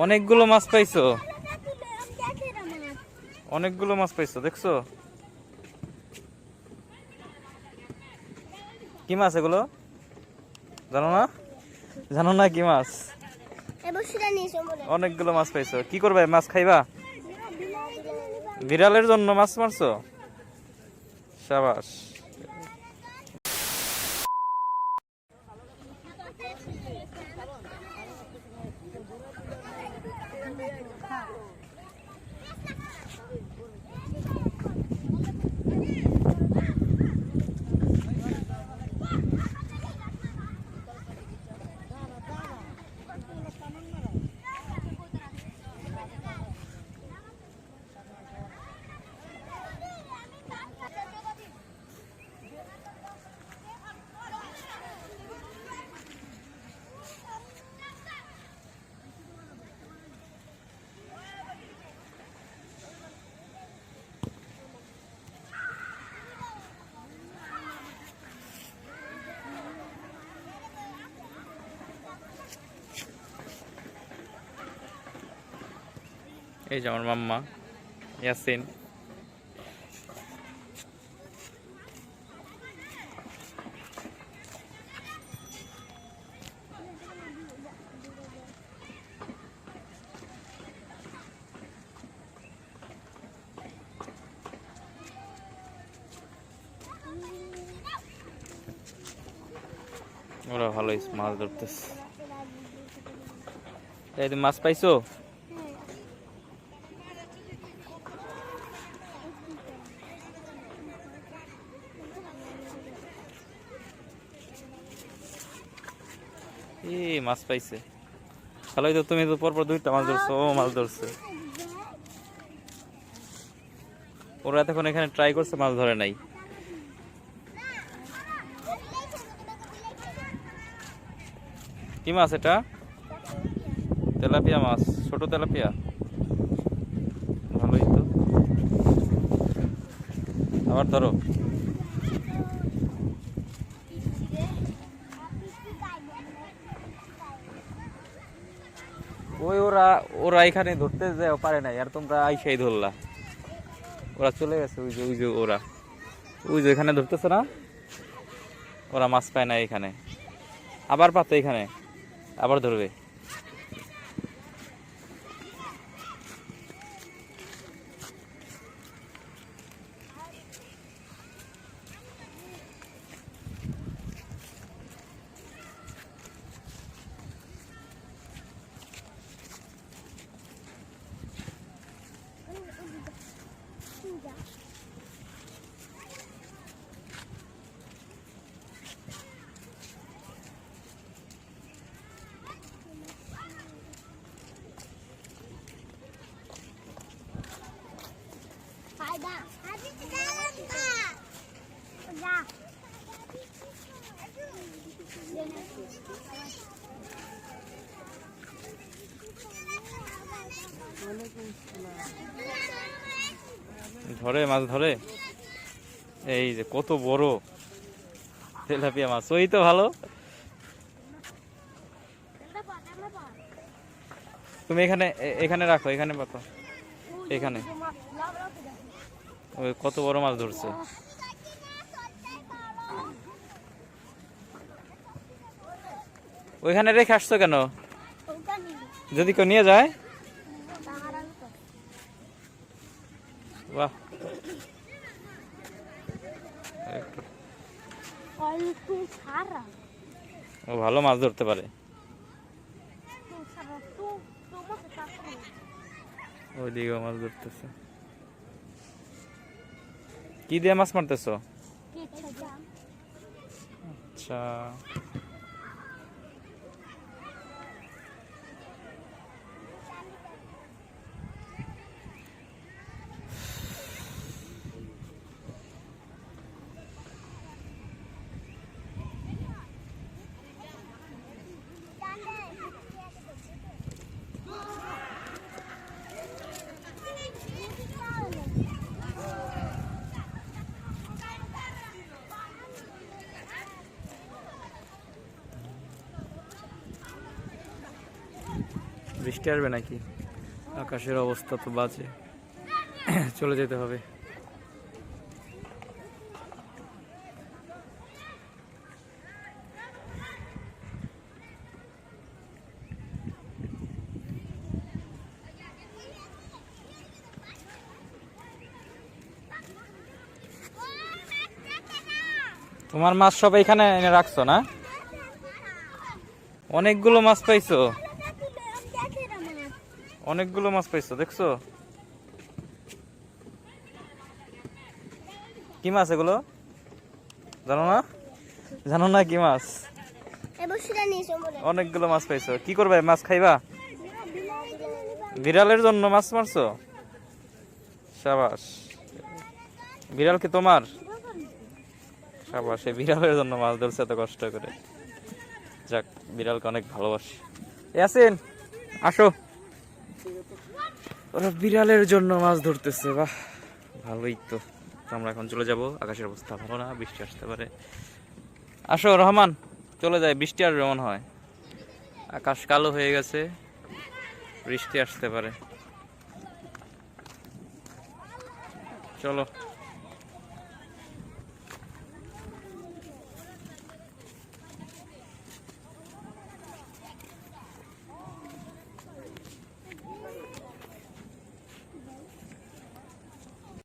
অনেকগুলো মাছ পাইছো, অনেকগুলো মাছ পাইছো দেখছো? কি মাছ এগুলো জানো না? জানো না কি মাছ? অনেকগুলো মাছ পাইছো, কি করবে? মাছ খাইবা? বিড়ালের জন্য মাছ মারছো? শাবাশ। এই যে আমার মাম্মা ইয়াসিন। ওরা ভালোই মাছ ধরতেছে। এই তুমি মাছ পাইছো? মাছ পাইছে ভালোই তো। তুমি তো পরপর দুইটা মাছ ধরছো, ও মাছ ধরছে। ওরা এতক্ষণ এখানে ট্রাই করছে, মাছ ধরে নাই। কি মাছ এটা? তেলাপিয়া মাছ, ছোট তেলাপিয়া। ভালোই তো, আবার ধরো। ওই ওরা ওরা এখানে ধরতে যায় পারে নাই, আর তোমরা আইসাই ধরলা। ওরা চলে গেছে, ওই যে ওই যে ওরা ওই যে এখানে ধরতেছে না, ওরা মাছ পায় না এখানে। আবার পাতে এখানে, আবার ধরবে। ধরে মাছ ধরে, এই যে কত বড় তেলাপিয়া মাছ। ওই তো ভালো। তুমি এখানে এখানে রাখো, এখানে পাতো, এখানে। ওই কত বড় মাছ ধরছে। ওইখানে রেখে আসছো কেন? যদি কেউ নিয়ে যায়? বাহ, ও ভালো মাছ ধরতে পারে। ওইদিকে মাছ ধরতেছে। কি দিয়ে মাছ মারতেছো? আচ্ছা, বৃষ্টি আসবে নাকি, আকাশের অবস্থা তো বাজে। চলে যেতে হবে। তোমার মাছ সব এখানে এনে রাখছো না? অনেকগুলো মাছ পাইছো, অনেকগুলো মাছ পাইছো দেখছো? কি মাছ এগুলো জানো না? জানো না কি মাছ? অনেকগুলো মাছ পাইছো, কি করবে? মাছ খাইবা? বিড়ালের জন্য মাছ মারছো? সাবাস। বিড়াল কি তোমার? সাবাস, এই বিড়ালের জন্য মাছ ধরছে এত কষ্ট করে। যাক, বিড়ালকে অনেক ভালোবাসি। ইয়াসিন আসো, ওরা বিড়ালের জন্য মাছ ধরতেছে। বাহ, ভালোই তো। আমরা এখন চলে যাব, আকাশের অবস্থা ভালো না, বৃষ্টি আসতে পারে। আসো রহমান, চলে যায়, বৃষ্টি আসবে মনে হয়। আকাশ কালো হয়ে গেছে, বৃষ্টি আসতে পারে। চলো।